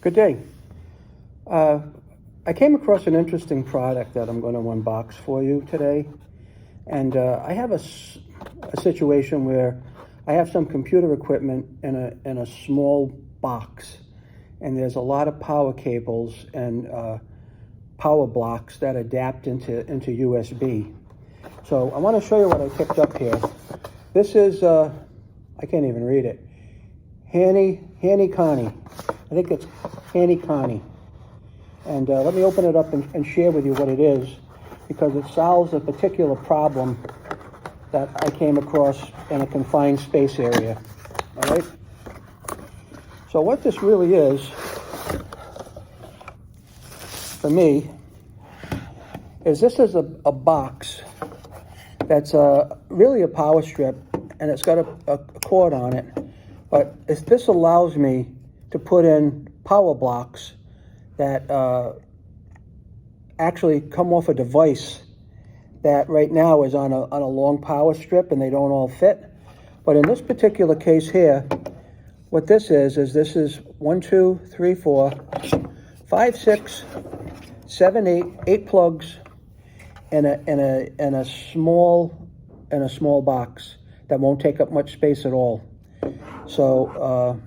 Good day. I came across an interesting product that I'm going to unbox for you today. And I have a situation where I have some computer equipment in a small box. And there's a lot of power cables and power blocks that adapt into USB. So I want to show you what I picked up here. This is, I can't even read it, Hanycony. I think it's Hanycony. And let me open it up and share with you what it is, because it solves a particular problem that I came across in a confined space area. All right? So what this really is, for me, is this is a box that's really a power strip, and it's got a cord on it. But this allows me to put in power blocks that actually come off a device that right now is on a long power strip, and they don't all fit. But in this particular case here, what this is this is 1, 2, 3, 4, 5, 6, 7, 8 plugs in a small box that won't take up much space at all. So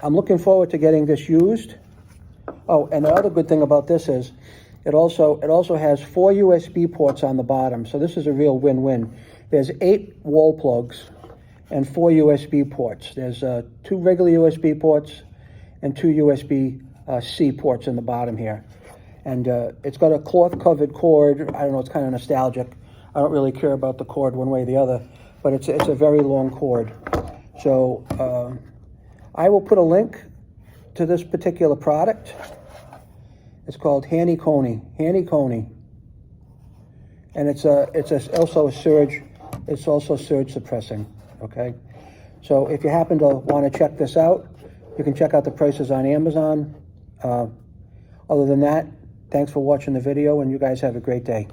I'm looking forward to getting this used. Oh, and the other good thing about this is it also has 4 USB ports on the bottom. So this is a real win-win. There's 8 wall plugs and 4 USB ports. There's 2 regular USB ports and 2 USB-C ports in the bottom here. And it's got a cloth-covered cord. I don't know, it's kind of nostalgic. I don't really care about the cord one way or the other, but it's a very long cord. So I will put a link to this particular product. It's called Hanycony, and it's also surge suppressing. Okay, so if you happen to want to check this out, you can check out the prices on Amazon. Other than that, thanks for watching the video, and you guys have a great day.